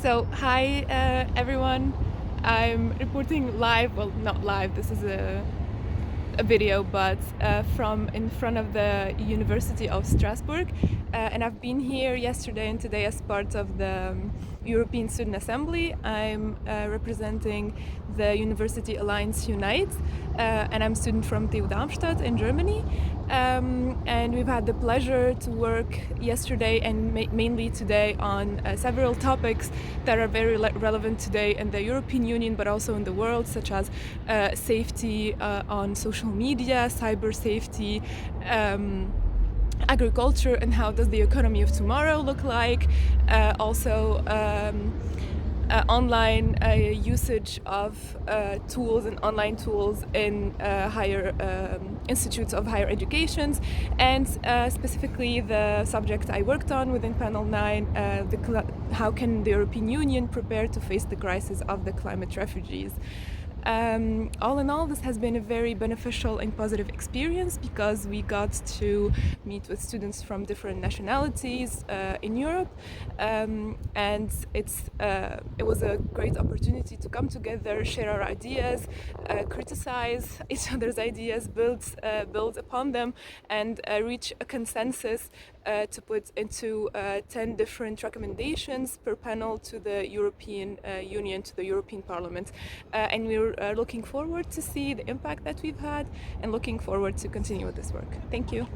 Hi everyone. I'm reporting live. Well, not live. This is a video, but from in front of the University of Strasbourg. And I've been here yesterday and today as part of the European Student Assembly. I'm representing the University Alliance Unite, and I'm a student from TU Darmstadt in Germany. And we've had the pleasure to work yesterday and mainly today on several topics that are very relevant today in the European Union, but also in the world, such as safety on social media, cyber safety, agriculture, and how does the economy of tomorrow look like. Online usage of tools and online tools in higher institutes of higher educations, and specifically the subject I worked on within Panel 9, how can the European Union prepare to face the crisis of the climate refugees. All in all, this has been a very beneficial and positive experience because we got to meet with students from different nationalities in Europe, and it was a great opportunity to come together, share our ideas, criticize each other's ideas, build upon them, and reach a consensus to put into 10 different recommendations per panel to the European Union, to the European Parliament. And we're looking forward to see the impact that we've had and looking forward to continue with this work. Thank you.